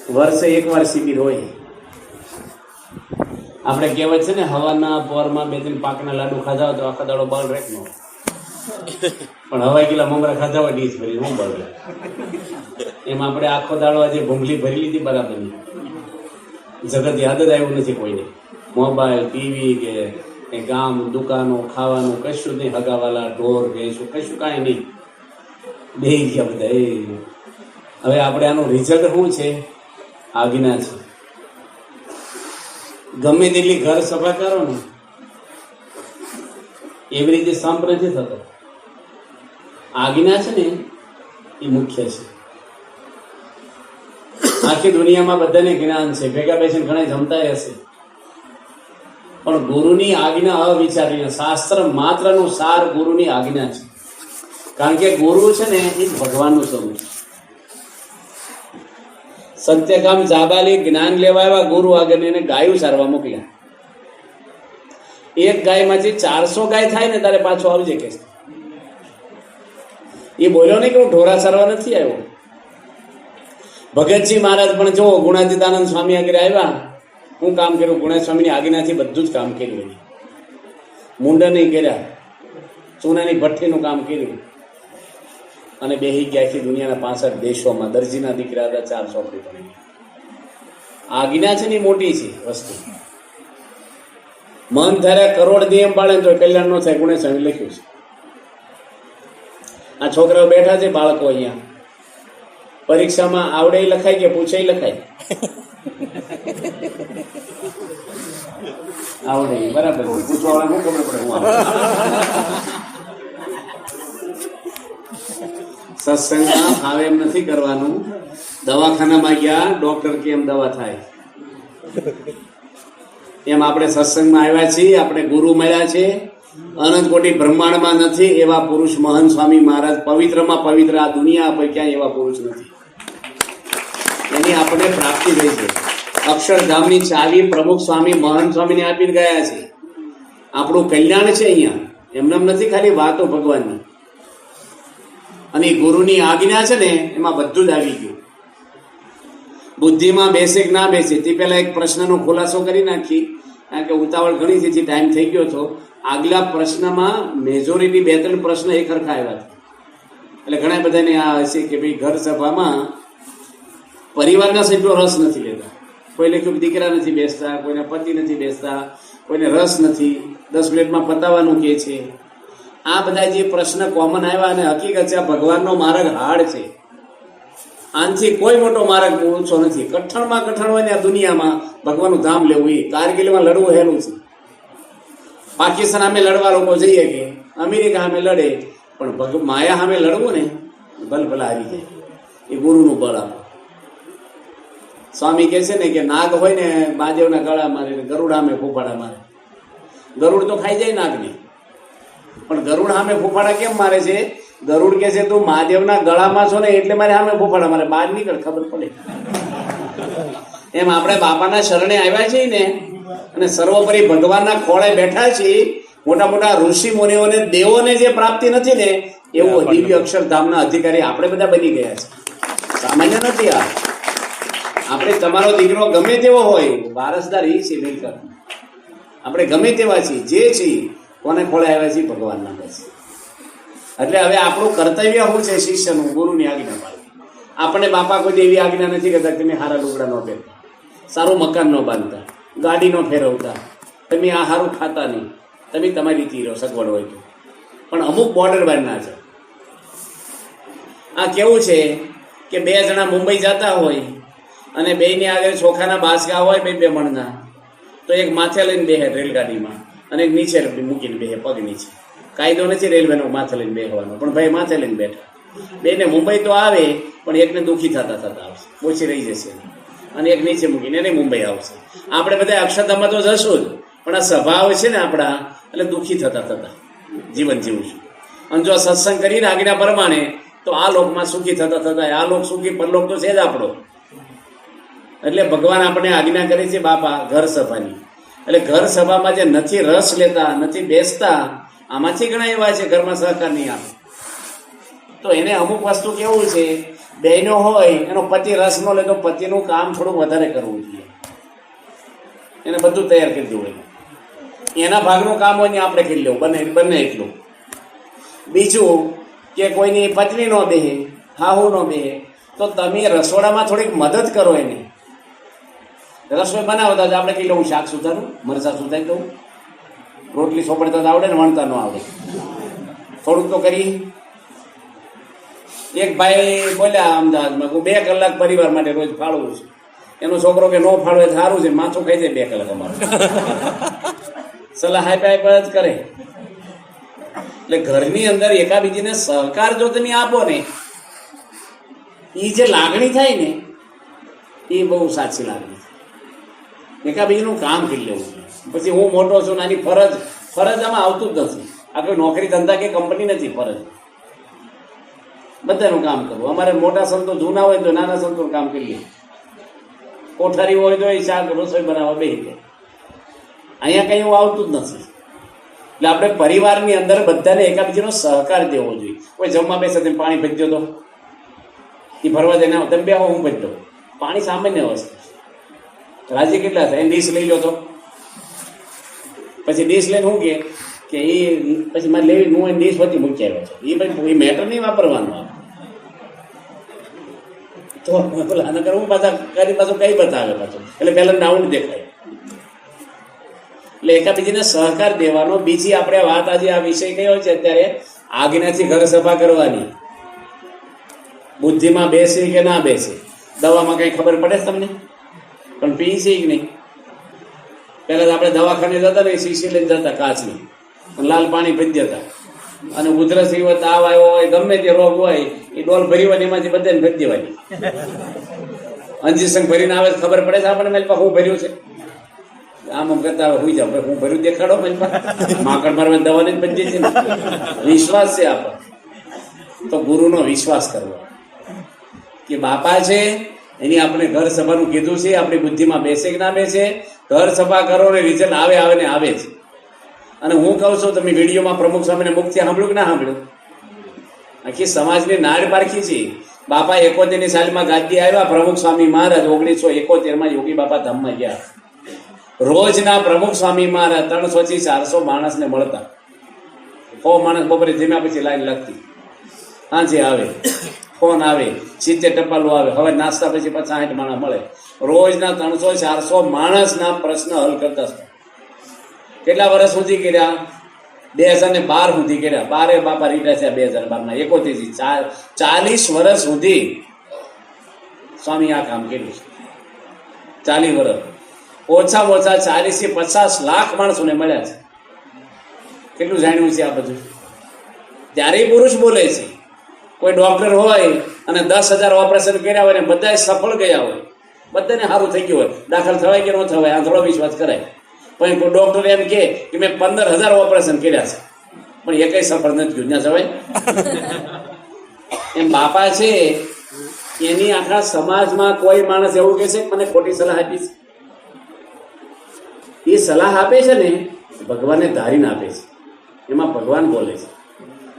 વર્ષે એકવાર શિબિર હોય. આપણે કહેવત છે ને, હવાના પોરમાં 2-3 પાકના લાડુ ખાધા હોય તો આખા દાડો બળ રેક નો, પણ હવાઈ કિલા મમરા ખાધા હોય ડીશ ભરી હું બળ. એમ આપણે આખો દાડો આજે ભૂંગળી ભરી લીધી બરાબરની. જગત યાદ જ આવ્યું નથી કોઈને. મોબાઈલ, ટીવી કે ગામ, દુકાનો, ખાવાનું કશું નહીં, હગાવાલા, ઢોર, ભેંસું કશું કાંઈ નહીં, બે ગયા બધા. હવે આપણે આનું રિઝલ્ટ શું છે? આજ્ઞા છે. ગમે તેટલી ઘર સભા કરો ને, એવી રીતે સંપ નથી થતો. આજ્ઞા છે ને એ મુખ્ય છે. આખી દુનિયામાં બધાને જ્ઞાન છે, ભેગા બેસીને ઘણા જમતા રહેશે, પણ ગુરુની આજ્ઞા અવિચારીને. શાસ્ત્ર માત્રનું સાર ગુરુની આજ્ઞા છે. કારણ કે ગુરુ છે ને એ ભગવાનનું સ્વરૂપ છે. સત્યકામ જાબાલી જ્ઞાન લેવા આવ્યા ગુરુ આગળ, એને ગાયું ચારવા મોકલ્યા. એક ગાયમાંથી 400 ગાય થાય ને તારે પાછો આવજે કે. એ બોલ્યો નહીં કે હું ઢોરા ચારવા નથી આવ્યો. ભગતજી મહારાજ પણ જો ગુણાતીતાનંદ સ્વામી આગળ આવ્યા, હું કામ કર્યું? ગુણા સ્વામીની આજ્ઞાથી બધું જ કામ કર્યું. મુંડન નહીં કર્યા, ચૂનાની ભઠ્ઠીનું કામ કર્યું, અને બેહી ગયા આખી દુનિયાના 65 દેશોમાં. દરજીના દીકરા હતા, 4 ચોપડી ભણી. આજ્ઞા છે ને મોટી છે વસ્તુ. મન ધારે કરોડ નિયમ પાડે તો કલ્યાણ ન થાય. ગુણેશ સ્વામી લખ્યું છે. આ છોકરાઓ બેઠા છે, બાળકો અહીંયા. પરીક્ષામાં આવડે લખાય કે પૂછે લખાય? આવડે, બરાબર. પૂછવા વાળા શું ખબર પડે? સત્સંગમાં આવે એમ નથી કરવાનું. દવાખાનામાં ગયા, ડોક્ટર કે એમ દવા થાય. એમ આપણે સત્સંગમાં આવ્યા છીએ, આપણે ગુરુ મળ્યા છે. અનંત કોટી બ્રહ્માંડમાં નથી એવા પુરુષ મહંત સ્વામી મહારાજ. પવિત્રમાં પવિત્ર આ દુનિયા પર ક્યાંય એવા પુરુષ નથી. એની આપણે પ્રાપ્તિ થઈ છે. અક્ષરધામની ચાવી પ્રમુખ સ્વામી મહંત સ્વામીને આપીને ગયા છે. આપણું કલ્યાણ છે અહીંયા. એમનેમ નથી ખાલી વાતો ભગવાનની. અને ગુરુની આજ્ઞા છે ને, એમાં બધું જ આવી ગયું. બુદ્ધિમાં બેસે કે ના બેસે તે પહેલા એક પ્રશ્નનો ખુલાસો કરી નાખી, કારણ કે ઉતાવળ ઘણી થી ટાઈમ થઈ ગયો હતો. આગલા પ્રશ્નમાં મેજોરિટી 2-3 પ્રશ્ન એક સરખા આવ્યા હતા. એટલે ઘણા બધાને આ હશે કે ભાઈ ઘર સભામાં પરિવારના સભ્યો રસ નથી લેતા. કોઈ લખ્યું દીકરા નથી બેસતા, કોઈને પતિ નથી બેસતા, કોઈને રસ નથી, 10 મિનિટમાં પતાવવાનું કે છે. આ બધા જે પ્રશ્ન કોમન આવ્યા, અને હકીકત છે ભગવાનનો માર્ગ હાર્ડ છે. આનથી કોઈ મોટો માર્ગ ઓછો નથી. કઠણમાં કઠણ હોય ને આ દુનિયામાં ભગવાનનું ધામ લેવું, એ કારગિલમાં લડવું હેલું છે. પાકિસ્તાન સામે લડવા લોકો જઈએ કે અમેરિકા સામે લડે, પણ માયા સામે લડવું ને ભલભલા આવી જાય. એ ગુરુનું બળ આપે. સ્વામી કહે છે ને કે નાગ હોય ને મહાદેવના ગળા મારે, ગરુડ સામે ફૂફાડા મારે. ગરુડ તો ખાઈ જાય નાગને, પણ ગરુડ સામે ફૂફાડા કેમ મારે છે? ગરુડ કે છે તું મહાદેવના ગળામાં છો ને એટલે મારે સામે ફૂફાડા મારે, બહાર નીકળ ખબર પડે. એમ આપણે બાપાના શરણે આવ્યા છીએ ને, અને સર્વોપરી ભગવાનના ખોળે બેઠા છીએ. મોટા મોટા ઋષિ મુનિઓને, દેવોને જે પ્રાપ્તિ નથી ને, એવું દિવ્ય અક્ષરધામના અધિકારી આપણે બધા બની ગયા છે. સામાન્ય નથી આ. આપણે તમારો દીકરો ગમે તેવો હોય, વારસદાર એ છે મિલકત. આપણે ગમે તેવા છીએ, જે છીએ કોને ખોળે આવ્યા છીએ? ભગવાનના. બસ. એટલે હવે આપણું કર્તવ્ય શું છે? શિષ્યનું ગુરુની આજ્ઞા પાડવી. આપણે બાપા કોઈ એવી આજ્ઞા નથી કરતા તમે સારા લુગડા ન પહેરતા, સારું મકાન ન બાંધતા, ગાડી ન ફેરવતા, તમે આ સારું ખાતા નહીં, તમે તમારી રીતે રહો સગવડ હોય તો. પણ અમુક બોર્ડર બારના છે. આ કેવું છે કે 2 જણા મુંબઈ જતા હોય, અને બેયની આગળ ચોખાના બાસકા હોય 2 મણના, તો એક માથે લઈને બેહે રેલગાડીમાં, અને એક નીચે મૂકીને બેહે પગ નીચે. કાયદો નથી રેલવેનો માથે લઈને બેહવાનો, પણ ભાઈ માથે લઈને બેઠા. બેને મુંબઈ તો આવે, પણ એકને દુઃખી થતા આવશે, ઓછી રહી જશે, અને એક નીચે મૂકીને એને મુંબઈ આવશે. આપણે બધા અક્ષરધામમાં તો જશું જ, પણ આ સ્વભાવ છે ને આપણા, એટલે દુઃખી થતા જીવન જીવું છું. અને જો સત્સંગ કરીને આજ્ઞા પ્રમાણે, તો આ લોકમાં સુખી થતા આ લોક સુખી, પરલોક તો છે જ આપણો. એટલે ભગવાન આપણે આજ્ઞા કરી છે બાપા ઘર સભાની. એટલે ઘર સભામાં જે નથી રસ લેતા, નથી બેસતા, આમાંથી ઘણા એવા છે ઘરમાં સહકાર નહીં આપે. તો એને અમુક વસ્તુ કેવું છે, બેનો હોય એનો પતિ રસ નો લે તો પતિનું કામ થોડુંક વધારે કરવું જોઈએ, એને બધું તૈયાર કરી દેવું હોય, એના ભાગનું કામ હોય ને આપણે કરી લેવું, બંને એટલું. બીજું કે કોઈની પત્ની નો બેહે, હાહુ નો બેહે, તો તમે રસોડામાં થોડીક મદદ કરો એને. રસોઈ બનાવતા જ આપણે કહી લઉં શાક સુધારું, મરચાં સુધારી દઉં, રોટલી સોપડતા આવડે ને વણતા ન આવડે, થોડુંક તો કરી. એક ભાઈ બોલ્યા અમદાવાદમાં, હું 2 કલાક પરિવાર માટે રોજ ફાળવું છું. એનો છોકરો કે નો ફાળવે સારું છે, માથું ખાઈ જાય 2 કલાક અમારું. સલાહ આપ્યા જ કરે. એટલે ઘરની અંદર એકાબીજીને સહકાર જો તમે આપો ને, એ જે લાગણી થાય ને એ બહુ સાચી લાગણી. એકાબીજીનું કામ કરી લેવું. પછી હું મોટો છું, નાની ફરજ આમાં આવતું જ નથી. આ કોઈ નોકરી ધંધા કે કંપની નથી, ફરજ બધાનું કામ કરવું. અમારે મોટા સંતો જૂના હોય તો નાના સંતોનું કામ કરીએ, કોઠારી હોય તો એ શાક રસોઈ બનાવવા બેસી જાય. અહીંયા કંઈ એવું આવતું જ નથી. એટલે આપણે પરિવારની અંદર બધાને એકાબીજીનો સહકાર દેવો જોઈએ. કોઈ જમવા બેસે તમે પાણી ભરી દો તો એ ભરવા દે ના, તમે બે હું ભરી દઉં. પાણી સામાન્ય વસ્તુ, રાજી કેટલા થાય. ડીશ લઈ લો તો પછી ડીશ લઈને શું કે એ પછી મારે લેવી હું ડીશ બધી મૂકી આવ્યો છે, એ પછી મેટર નહીં વાપરવાનું. તો આના કરવું પાછા કરી પાછું કઈ બતાવે પાછું, એટલે પહેલા ડાઉન દેખાય. એટલે એકાબીજીને સહકાર દેવાનો. બીજી આપણે વાત આજે આ વિષય કયો છે અત્યારે, આજ્ઞાથી ઘર સફા કરવાની. બુદ્ધિમાં બેસે કે ના બેસે, દવામાં કઈ ખબર પડે તમને? પણ પી છે કે નહીં? પહેલા તો આપણે દવાખાને જતા ને શીશી લઈને જતા કાચની, લાલ પાણી ભરી દેતા, અને ઉધરસ હોય, તાવ આવ્યો હોય, ગમે તે રોગ હોય એ ડોલ ભરી હોય એમાંથી બધાને ભરી દેવાની. અંજીસંગ ભરીને આવે ખબર પડે છે આપણને મેલ હું ભર્યું છે. આમ કરતા હોઈ જાવ, હું ભર્યું દેખાડો, માકડ મારવા દવાની જ બધી છે ને. વિશ્વાસ છે આપણો તો ગુરુનો વિશ્વાસ કરવો કે બાપા છે એની આપણે ઘર સભાનું કીધું છે. આપણી બુદ્ધિમાં બેસે કે ના બેસે, ઘર સભા કરો ને રિઝલ્ટ આવે ને આવે છે. અને હું કહું છું, તમે વિડીયોમાં પ્રમુખ સ્વામીને મુક્તિ સાંભળ્યું કે ના સાંભળ્યું? આખી સમાજની નાડ પારખી છે. બાપા 71ની સાલમાં ગાદી આવ્યા, પ્રમુખ સ્વામી મહારાજ 1971માં યોગી બાપા ધામમાં ગયા. રોજના પ્રમુખ સ્વામી મહારાજ 300 થી 400 માણસને મળતા. 100 માણસ બપોરે જમ્યા પછી લાઈન લાગતી, સાંજે આવે, ફોન આવે, 70 ટપાલો આવે, હવે નાસ્તા પછી 60 માણસ મળે. રોજના 300-400 માણસના પ્રશ્ન હલ કરતા. કેટલા વર્ષ સુધી કર્યા? 2012 સુધી કર્યા. 12 બાપા રિટાયર થયા 2012 71 40 વર્ષ સુધી સ્વામી આ કામ કર્યું છે. 40 વર્ષ ઓછામાં ઓછા 40 થી 50 લાખ માણસોને મળ્યા છે. કેટલું જાણ્યું છે આ બધું? ત્યારે પુરુષ બોલે છે. કોઈ ડોક્ટર હોય અને 10,000 ઓપરેશન કર્યા હોય ને બધા સફળ ગયા હોય, બધાને સારું થઈ ગયું હોય, દાખલ થવાય કે ન થવાય આ થોડો વિશ્વાસ કરાય. પણ કોઈ ડોક્ટર એમ કે મેં 15,000 ઓપરેશન કર્યા છે પણ એ કઈ સફળ નથી ગયું, ના જવાય. એમ બાપા છે એની આખા સમાજમાં કોઈ માણસ એવું કહે છે મને ખોટી સલાહ આપી છે? એ સલાહ આપે છે ને ભગવાનને ધારીને આપે છે, એમાં ભગવાન બોલે છે.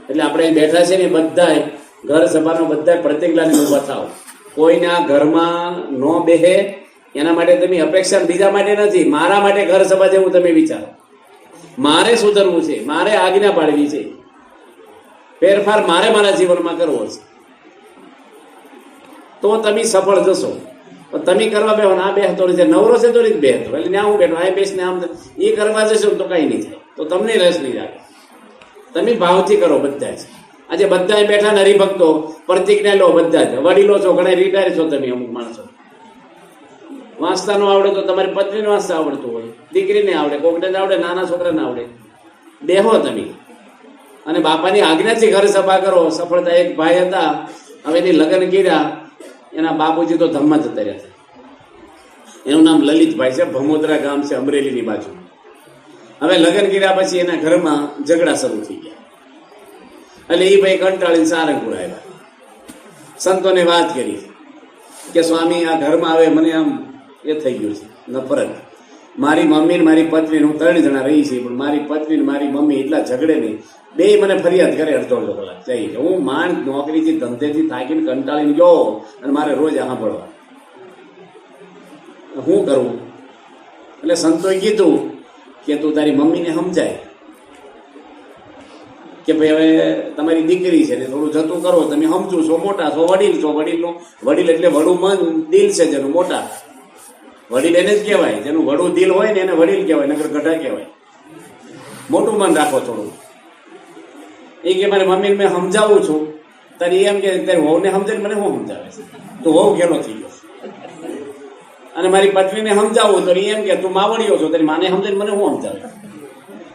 એટલે આપણે બેઠા છે ને બધા ઘર સભાનો બધા પ્રતિજ્ઞાને ઉભા થાવ. કોઈના ઘરમાં ન બેહે એના માટે તમે અપેક્ષા બીજા માટે નથી, મારા માટે ઘર સભા જેવું તમે વિચારો. મારે સુધરવું છે, મારે આજ્ઞા પાડવી છે, ફેરફાર મારે મારા જીવનમાં કરવો છે, તો તમે સફળ જશો. તમે કરવા બેહો આ બેહતો નથી, નવરો છે તો નથી બેહતો, એટલે ત્યાં હું બેઠો આ બેસને આમ એ કરવા જશો તો કઈ નહીં થાય, તો તમને રસ નહીં લાગે. તમે ભાવથી કરો બધા જ. આજે બધા બેઠા ને હરિભક્તો પ્રતિજ્ઞા લો, બધા જ વડીલો છો, ઘણા રિટાયર છો તમે, અમુક માણસો વાંચતા ન આવડે તો તમારી પત્નીને વાંચતા આવડતું હોય, દીકરીને આવડે, કોકને આવડે, નાના છોકરાને આવડે. બેહો તમે અને બાપાની આજ્ઞાથી ઘર સભા કરો. સફળતા એક ભાઈ હતા, હવે એની લગ્ન કર્યા, એના બાપુજી તો ધમમાં જતા રહ્યા. એનું નામ લલિતભાઈ છે, ભમોદરા ગામ છે અમરેલીની બાજુ. હવે લગ્ન કર્યા પછી એના ઘરમાં ઝઘડા શરૂ થઈ ગયા. એટલે એ ભાઈ કંટાળીને સારંગપુર આવ્યા, સંતોને વાત કરી કે સ્વામી આ ઘરમાં આવે મને આમ એ થઈ ગયું છે નફરત. મારી મમ્મી ને મારી પત્ની હું 3 જણા રહી છે, પણ મારી પત્ની ને મારી મમ્મી એટલા ઝઘડે નહીં, બે મને ફરિયાદ કરે અડધો કલાક જઈ હું માંડ નોકરીથી ધંધેથી થાકીને કંટાળીને ગયો અને મારે રોજ સાંભળવા શું કરવું. એટલે સંતોએ કીધું કે તું તારી મમ્મીને સમજાય કે ભાઈ હવે તમારી દીકરી છે ને થોડું જતું કરો, તમે સમજો છો, મોટા છો, વડીલ છો. વડીલ એટલે વડું મન દિલ છે જેનું મોટા, વડીલ એને જ કહેવાય. જેનું વડું દિલ હોય ને એને વડીલ કહેવાય, નકર ગઢા કહેવાય. મોટું મન રાખો થોડું. એ કે મારી મમ્મીને મેં સમજાવું છું, તારે એમ કે તારી વહુને સમજે મને શું સમજાવે છે, તું વહુ ગેલો થઈ ગયો. અને મારી પત્નીને સમજાવું તો એમ કે તું માવડીઓ છો, તારી માને સમજે મને શું સમજાવે.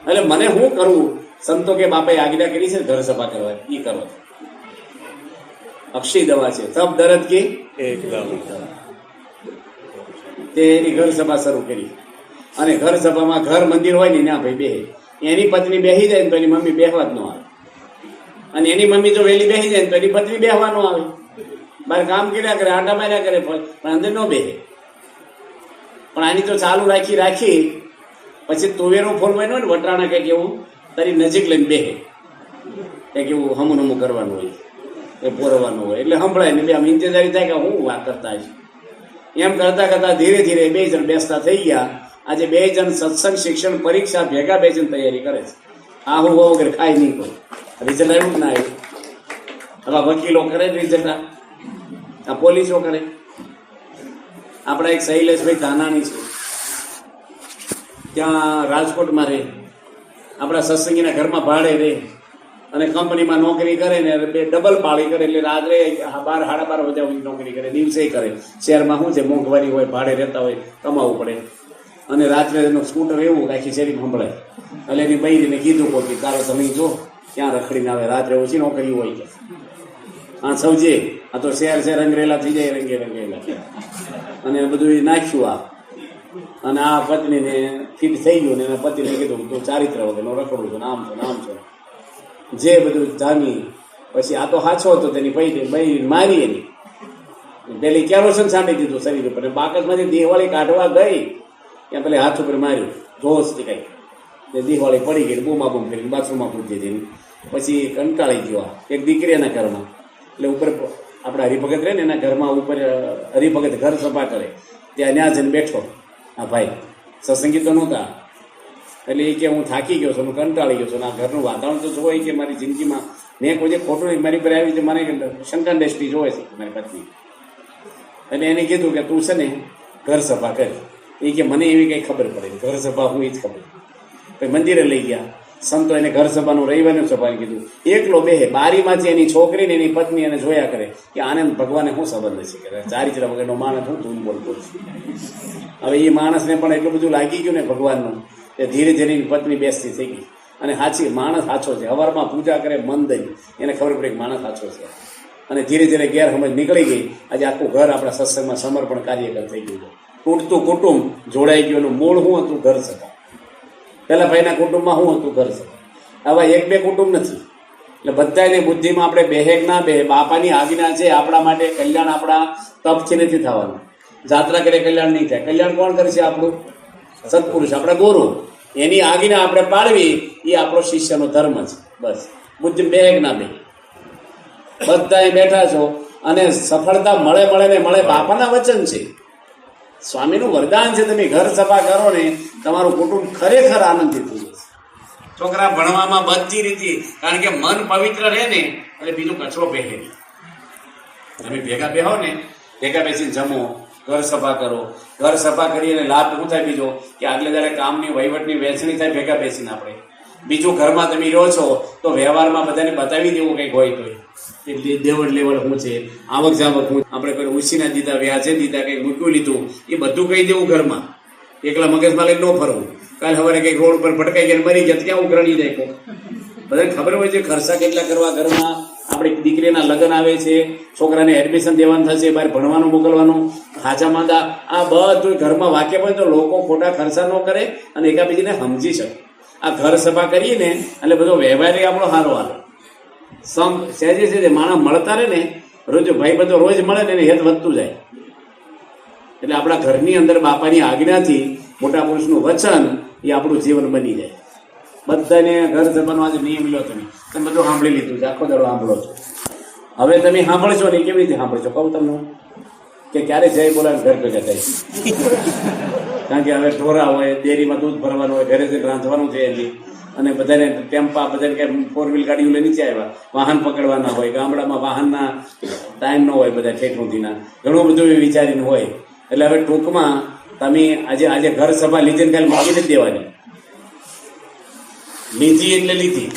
એટલે મને શું કરવું? સંતો કે બાપાએ આજ્ઞા કરી છે ઘર સભા કરવા, એ કરો. અક્ષય દવા છે, તબ દરદ કી તે એની ઘર સભા શરૂ કરી. અને ઘર સભામાં ઘર મંદિર હોય ને ના ભાઈ બેહે. એની પત્ની બેસી જાય ને તો એની મમ્મી બેહવા જ ન આવે, અને એની મમ્મી જો વહેલી બેસી જાય ને તો એની પત્ની બેહવા ન આવે. બહાર કામ કર્યા કરે, આટા માર્યા કરે, પણ અંદર ન બેહે. પણ આની તો ચાલુ રાખી પછી તુવેરું ફોલવાનું હોય ને વટરાણા કંઈક એવું તારી નજીક લઈને બેહે, કંઈક એવું હમું કરવાનું હોય, એ પોરવાનું હોય એટલે સંભળાય ને બે આમ ઇંતજારી થાય કે હું વાત કરતા છે. એમ કરતા ધીરે ધીરે બે જણ બેસતા થઈ ગયા. આજે બે જણ સત્સંગ શિક્ષણ પરીક્ષા ભેગા બેસીને તૈયારી કરે છે. આ હું વગર ખાઈ નહીં કરું, રિઝલ્ટ આવ્યું જ ના આવ્યું. હવે વકીલો કરે રિઝલ્ટ, આ પોલીસો કરે. આપણા એક શૈલેષભાઈ ધાનાણી છે, ત્યાં રાજકોટમાં રહે, આપણા સત્સંગીના ઘરમાં ભાડે રહે અને કંપનીમાં નોકરી કરે ને બે ડબલ પાળી કરે. એટલે રાત્રે 12 સાડા 12 વાગ્યા સુધી નોકરી કરે, દિવસે કરે. શહેરમાં શું છે મોંઘવારી હોય, ભાડે રહેતા હોય, કમાવું પડે. અને રાત્રે એનું સ્કૂટર એવું આખી શેરી સંભળાય. એટલે એની બૈરીને કીધું કે તારો તમે જો ક્યાં રખડીને આવે, રાત્રે ઓછી નોકરી હોય કે હા સૌજે આ તો શહેર રંગરેલા થઈ જાય, રંગેલા અને બધું નાખ્યું આ. અને આ પત્નીને ફીટ થઈ ગયું ને એના પતિને કીધું તું ચારિત્ર વગરનો રખડું છું, નામ છો જે બધું જામી. પછી આ તો હાછો હતો, તેની બૈરી મારી એની પેલી કેરોસન છાંટી દીધું શરીર ઉપર. બાકસમાંથી દિવાળી કાઢવા ગઈ ત્યાં પેલી હાથ ઉપર માર્યું, જોશ કઈ દિવાળી પડી ગઈ, બૂમા બૂમ કરીને બાથરૂમમાં પૂછી દીધી. પછી કંટાળી ગયો એક દીકરી એના ઘરમાં. એટલે ઉપર આપણા હરિભગત રહે ને એના ઘરમાં ઉપર હરિભગત ઘર સભા કરે, ત્યાં જઈને બેઠો હા ભાઈ. સત્સંગી તો નહોતા. એટલે એ કે હું થાકી ગયો છું, હું કંટાળી ગયો છું, આ ઘરનું વાતાવરણ તો જોવાય કે મારી જિંદગીમાં મેં કોઈ ખોટું નહીં મારી પર આવી છે, મને શંકર દ્રષ્ટિ જોવે છે મારી પત્ની. એટલે એને કીધું કે તું છે ને ઘર સભા કર. એ કે મને એવી કંઈ ખબર પડે ઘર સભા હું એ જ ખબર. પછી મંદિરે લઈ ગયા સંતો, એને ઘર સભાનું રવિવારનું સભાને કીધું. એકલો બેહે, બારીમાંથી એની છોકરીને એની પત્ની એને જોયા કરે કે આનંદ ભગવાને શું સંબંધ છે કે ચારિત્ર વગરનો માણસ હું તું બોલતો છું. હવે એ માણસને પણ એટલું બધું લાગી ગયું ને ભગવાનનું કે ધીરે ધીરે એની પત્ની બેસતી થઈ ગઈ. અને સાચી માણસ સાચો છે, હવારમાં પૂજા કરે મન દઈ, એને ખબર પડી કે માણસ સાચો છે. અને ધીરે ધીરે ગેરસમજ નીકળી ગઈ. આજે આખું ઘર આપણા સત્સંગમાં સમર્પણ કાર્યકર થઈ ગયું છે. તૂટતું કુટુંબ જોડાઈ ગયું. એનું મૂળ શું હતું? ઘર સભા. પેલા ભાઈના કુટુંબમાં શું હતું? ઘર સભા. આવા એક બે કુટુંબ નથી. એટલે બધાની બુદ્ધિમાં આપણે બેહે ના બેહે, બાપાની આજ્ઞા છે આપણા માટે. કલ્યાણ આપણા તપથી નથી થવાનું. જાત્રા કરે કલ્યાણ નહીં થાય. કલ્યાણ કોણ કરશે? આપણું સત્પુરુષ, આપણા ગુરુ. એની આજ્ઞા આપણે પાળવી એ આપણો શિષ્યનો ધર્મ છે. બસ બુદ્ધિ બેહે ના બે. બધા બેઠા છો અને સફળતા મળે ને મળે. બાપાના વચન છે, સ્વામીનું વરદાન છે. તમે ઘર સભા કરો ને તમારું કુટુંબ ખરેખર આનંદિત થઈ જશે. છોકરા ભણવામાં બધી રીતે, કારણ કે મન પવિત્ર રહે ને એટલે બીજું કચરો પહેરે નહીં. તમે ભેગા બેહો ને, ભેગા બેસીને જમો, ઘર સભા કરો. ઘર સભા કરીને લાભ શું થાય બીજો કે આગલે દાડે કામની વહીવટની વહેંચણી થાય ભેગા બેસીને. આપણે બીજું ઘરમાં તમે રહો છો તો વ્યવહારમાં બધાને બતાવી દેવું કંઈક હોય તો દેવડ લેવડ શું છે, આવક જાવક શું, આપણે કોઈ ઉછીના દીધા, વ્યાજે દીધા, કંઈક મૂક્યું લીધું, એ બધું કહી દેવું ઘરમાં. એકલા મગજમાં લઈને ન ફરવું. કાલે સવારે કંઈક રોડ પર ભટકાઈ ગયા મરી ગયા ક્યાં ઉઘરાણી જાય. બધાને ખબર હોય છે ખર્ચા કેટલા કરવા ઘરમાં. આપણી દીકરીના લગ્ન આવે છે, છોકરાને એડમિશન દેવાનું થશે, બહાર ભણવાનું મોકલવાનું, હાજા માંદા, આ બધું ઘરમાં વાક્ય હોય તો લોકો ખોટા ખર્ચા ન કરે અને એકાબીજીને સમજી શકે. આ ઘર સભા કરીએ ને એટલે બધો વ્યવહાર આપણો સારો હાલે. સહેજે સહેજે માણસ મળતા રહે ને, રોજ ભાઈ બધો રોજ મળે ને એને હેત વધતું જાય. એટલે આપણા ઘરની અંદર બાપાની આજ્ઞાથી મોટા પુરુષનું વચન એ આપણું જીવન બની જાય. બધાને ઘર સભાનો આજે નિયમ લો તમે બધું સાંભળી લીધું છે, આખો દાડો સાંભળો છો. હવે તમે સાંભળશો ને કેવી રીતે સાંભળશો કહું તમને હું? કે ક્યારે જય બોલાવે ઘર ભેગા થાય. કારણ કે હવે ઢોરા હોય, ડેરીમાં દૂધ ભરવાનું હોય, ઘરે જે રાંધવાનું છે એની, અને બધાને ટેમ્પા, બધાને કે 4 વ્હીલ ગાડીઓ લઈ નીચે આવ્યા, વાહન પકડવાના હોય, ગામડામાં વાહનના ટાઈમ ન હોય, બધા ઠેઠ સુધીના ઘણું બધું એ વિચારીને હોય. એટલે હવે ટૂંકમાં તમે આજે ઘર સભા લીધી કાલે મૂકી નથી દેવાની. લીધી એટલે લીધી.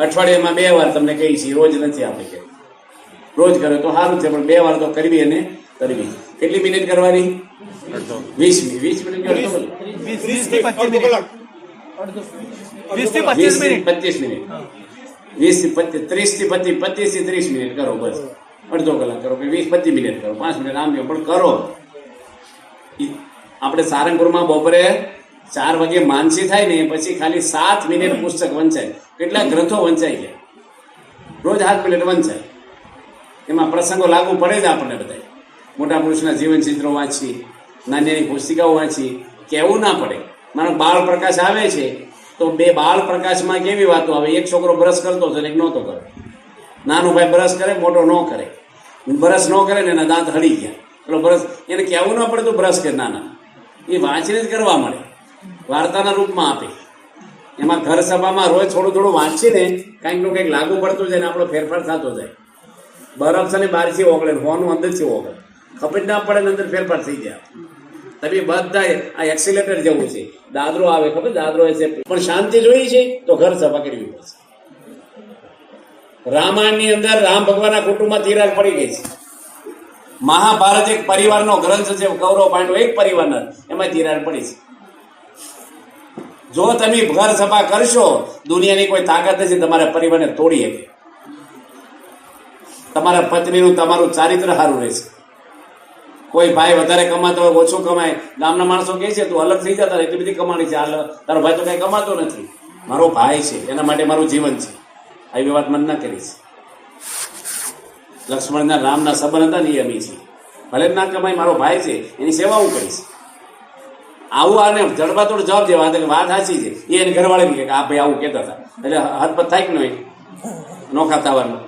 અઠવાડિયામાં 2 વાર તમને કહી છીએ, રોજ નથી આપણે કે રોજ કરો તો સારું છે, પણ 2 વાર તો કરવી અને કરવી. કેટલી મિનિટ કરવાની? 20 મિનિટ. 20 મિનિટ 20 થી 25 મિનિટ. 20 થી 25 મિનિટ. 30 થી 30 મિનિટ કરો બસ. અડધો કલાક કરો કે 20-25 મિનિટ કરો, 5 મિનિટ આમ પણ કરો. આપણે સારંગપુરમાં બપોરે 4 વાગે માનસી થાય ને પછી ખાલી 7 મિનિટ પુસ્તક વંચાય. કેટલા ગ્રંથો વંચાઈ ગયા, રોજ 7 મિનિટ વંચાય. એમાં પ્રસંગો લાગુ પડે જ આપણને બધા. મોટા પુરુષના જીવન ચિત્રો વાંચી, નાની નાની પુસ્તિકાઓ વાંચી, કહેવું ના પડે. મારો બાળ પ્રકાશ આવે છે તો 2 બાળ પ્રકાશમાં કેવી વાતો આવે? એક છોકરો બ્રશ કરતો હતો ને એક નહોતો કરતો. નાનો ભાઈ બ્રશ કરે, મોટો ન કરે. બ્રશ ન કરે ને એના દાંત હળી ગયા. પેલો બ્રશ એને કહેવું ન પડે તો બ્રશ કરે. નાના એ વાંચીને જ કરવા મળે, વાર્તાના રૂપમાં આપે. એમાં ઘર સભામાં રોજ થોડું થોડું વાંચીને કંઈક લાગુ પડતું જાય ને આપણો ફેરફાર થતો જાય. બરફ છે ને બહારથી ઓગળે, હોનું અંદરથી ઓગળે, ખબર ના પડે ને અંદર ફેરફાર થઈ જાય. તમે બધા આ એક્સિલેટર જેવું છે, દાદરો આવે ખબર, દાદરો છે, પણ શાંતિ જોઈએ છે તો ઘર સભા કરવી પડશે. રામાયણની અંદર રામ ભગવાનના કુટુંબમાં તિરાડ પડી ગઈ છે. મહાભારત એક પરિવારનો ગ્રંથ છે, કૌરવ પાંડવ એક પરિવારના, એમાં તિરાડ પડી છે. જો તમે ઘર સભા કરશો, દુનિયાની કોઈ તાકાત નથી તમારા પરિવારને તોડી શકે. તમારા પત્નીનું તમારું ચારિત્ર સારું રહેશે. કોઈ ભાઈ વધારે કમાતો હોય, ઓછું કમાય, ગામના માણસો કહે છે તું અલગ થઈ જતા, એટલી બધી કમાણી છે, તારો ભાઈ તો કઈ કમાતો નથી. મારો ભાઈ છે, એના માટે મારું જીવન છે. આવી વાત મન ના કરીશ. લક્ષ્મણના રામના સંબંધ હતા નિયમી છે, ભલે ના કમાય, મારો ભાઈ છે, એની સેવા હું કરીશ. આવું આને જડબાતોડ જવાબ દેવા, વાત સાચી છે. એ એને ઘરવાળે કે આ ભાઈ આવું કહેતા હતા, એટલે હરપત થાય કે નહીં નોખા થવાનું.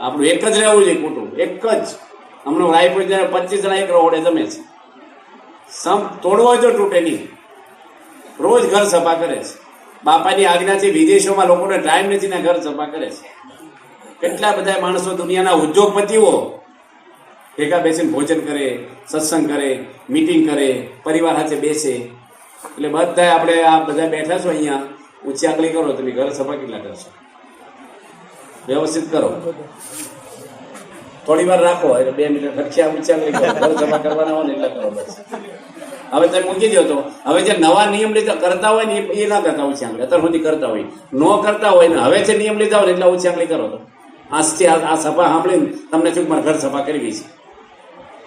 આપણું એક જ રહેવું જોઈએ કુટુંબ, એક જ. હમણાં રાયપુર 25 જણા એક રોડે જમે છે. તોડવો હોય તો તૂટે નહીં. રોજ ઘર સભા કરે છે. બાપાની આજ્ઞાથી વિદેશોમાં લોકોને ટાઈમ નથી ને ઘર સભા કરે છે. કેટલા બધા માણસો, દુનિયાના ઉદ્યોગપતિઓ ભેગા બેસીને ભોજન કરે, સત્સંગ કરે, મીટિંગ કરે, પરિવાર સાથે બેસે. એટલે બધા આપણે આ બધા બેઠા છો અહીંયા, ઊંચી આંગળી કરો. તમે ઘર સભા કેટલા કરશો? વ્યવસ્થિત કરો. થોડી વાર રાખો, એટલે 2 મિનિટ ખર્ચા ઊંચી આંગળી કરો. ઘર સભા કરવાના હોય ને એટલા કરો બસ. હવે તમે મૂકી દો. તો હવે જે નવા નિયમ લીધા કરતા હોય ને એ ના કરતા ઊંચી આંગળી, અત્યાર સુધી કરતા હોય, ન કરતા હોય ને હવે જે નિયમ લીધા હોય ને એટલા ઊંચી આંગળી કરો. તો આજથી આ સભા સાંભળીને તમને શું મારે ઘર સભા કરવી છે?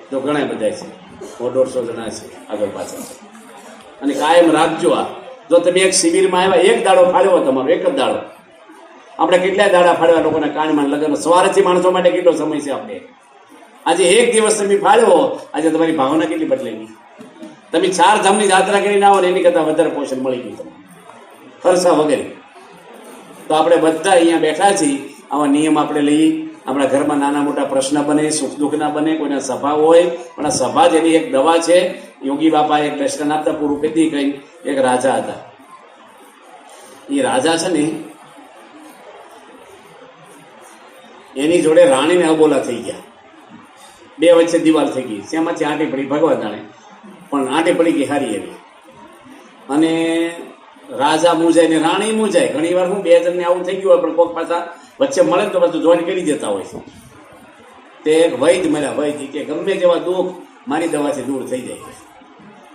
તો ઘણા બધા છે, 150 જણા છે આગળ પાછળ. અને કાયમ રાખજો. આ જો તમે એક શિબિરમાં આવ્યા, એક દાડો ફાળ્યો તમારો, એક જ દાડો. આપણે કેટલા દાડા ફાળ્યા લોકોના કાનમાં લગ્ન, સવારથી માણસો માટે કેટલો સમય છે આપણે. આજે એક દિવસ તમે ફાળ્યો, આજે તમારી ભાવના કેટલી બદલાઈ ગઈ. તમે 4 ધામની યાત્રા કરીને આવો ને એની કરતાં વધારે પોષણ મળી ગયું તમને, ખર્ચા વગેરે. તો આપણે બધા અહીંયા બેઠા છીએ, આવા નિયમ આપણે લઈએ. આપણા ઘરમાં નાના મોટા પ્રશ્ન બને, સુખ દુઃખના બને, કોઈના સભા હોય, પણ આ સભા જ એની એક દવા છે. યોગી બાપા એક દર્શન આપતા પૂરું કીધી કઈ. એક રાજા હતા. એ રાજા છે ને, એની જોડે રાણીને અબોલા થઈ ગયા. 2 વચ્ચે દિવાલ થઈ ગઈ. શેમાંથી આંટી પડી ભગવાન જાણે, પણ આંટી પડી ગઈ હારી એવી. અને રાજા મૂંઝાય ને રાણી મૂંઝાય. ઘણી વાર હું 2 જણને આવું થઈ ગયું હોય, પણ કોઈક પાછા વચ્ચે મળે તો પાછું જોઈન કરી દેતા હોય છે. તે એક વૈદ મળ્યા. વૈદ કે ગમે તેવા દુઃખ મારી દવાથી દૂર થઈ જાય.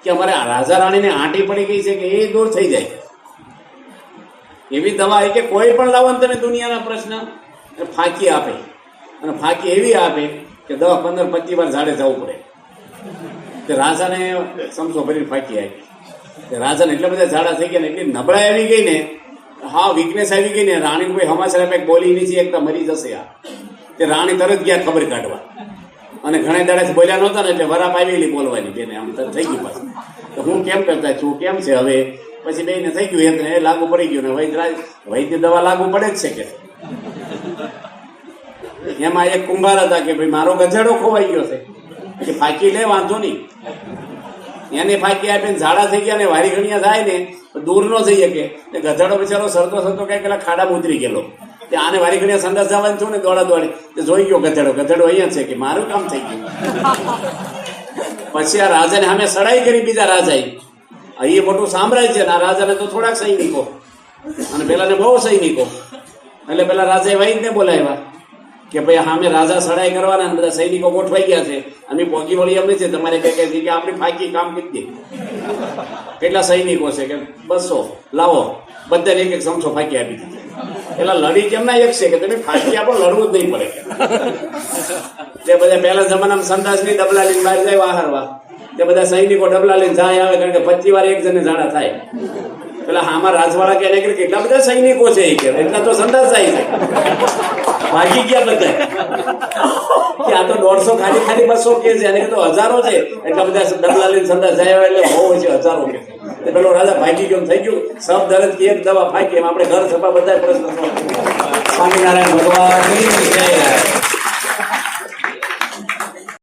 કે અમારે રાજા રાણીને આંટી પડી ગઈ છે કે એ દૂર થઈ જાય. એવી દવા એ કે કોઈ પણ લાવો ને તમે દુનિયાના પ્રશ્ન ફાંકી આપે. અને ફાંકી એવી આપે કે 10, 15, 25 વાર ઝાડે જવું પડે. તે રાજાને સમસો ભરીને ફાંકી આપી. રાજાને એટલા બધા ઝાડા થઈ ગયા ને, એટલી નબળાઈ આવી ગઈ ને, હા વીકનેસ આવી ગઈ ને, રાણીને કોઈ સમાચાર આપે બોલી નહીં, એકતા મરી જશે આ. તે રાણી તરત ગયા ખબર કાઢવા. અને ઘણા દાડાથી બોલ્યા નહોતા ને, એટલે વરાપ આવેલી બોલવાની બેને, આમ તરત થઈ ગઈ પાછી. તો હું કેમ કરતા છું, કેમ છે હવે? પછી બેને થઈ ગયું એને એ લાગુ પડી ગયું ને વૈદ્ય દવા લાગુ પડે જ છે કે એમાં એક કુંભાર હતા કે ભાઈ મારો ગધેડો ખોવાઈ ગયો છે કે ફાંકી લે વાંધો નહીં. એને ફાંકી આપીને ઝાડા થઈ ગયા ને વારી ઘણીયા થાય ને દૂર ન થઈ શકે. ગધેડો બિચારો સરતો સરતો કઈ પેલા ખાડા ઉતરી ગયેલો. આને વારી ઘણીયા સંડાસ જવાનું છું ને દોડા દોડી જોઈ ગયો ગધેડો અહીંયા છે કે મારું કામ થઈ ગયું. પછી આ રાજાને સામે સડાઈ કરી બીજા રાજાએ. એ મોટું સામ્રાજ્ય છે ને આ રાજાને તો થોડાક સૈનિકો અને પેલાને બહુ સૈનિકો. એટલે પેલા રાજાએ વૈદને બોલાવ્યા કે ભાઈ સામે રાજા સડાઈ કરવાના અને બધા સૈનિકો ગોઠવાઈ ગયા છે, અમે પોગી વળી એમ નથી, તમારે કઈ કઈ જગ્યાએ આપણી ફાંકી કામ કરી દે. કેટલા સૈનિકો છે કે 200 લાવો, બધાને એક એક સમસો ફાંકી આપી દીધી. પેલા લડી કેમ ના એક છે કે તમે ફાંકી આપો, લડવું જ નહીં પડે. તે બધા પહેલા જમાનામાં સંદાસ ની ડબલા લઈને બહાર જાય આહારવા, તે બધા સૈનિકો ડબલા લઈને જાય આવે, કારણ કે 25 વાર એક જણે ઝાડા થાય. પેલા આમાં રાજવાળા કે કેટલા બધા સૈનિકો છે એ કે એટલા તો સંદાસ જાય છે, ભાગી ગયા બધા કે આ તો 150 ખાલી 200 કે છે, અને કે તો હજારો છે, એટલા બધા ડબલા લઈને સંદાસ જાય એટલે બહુ છે હજારો કે. પેલો રાજા ભાગી ગયો થઈ ગયું. સબ દર્દ એક દવા ફાંકી એમ આપણે ઘર સભા બધા પ્રશ્ન. સ્વામિનારાયણ ભગવાન.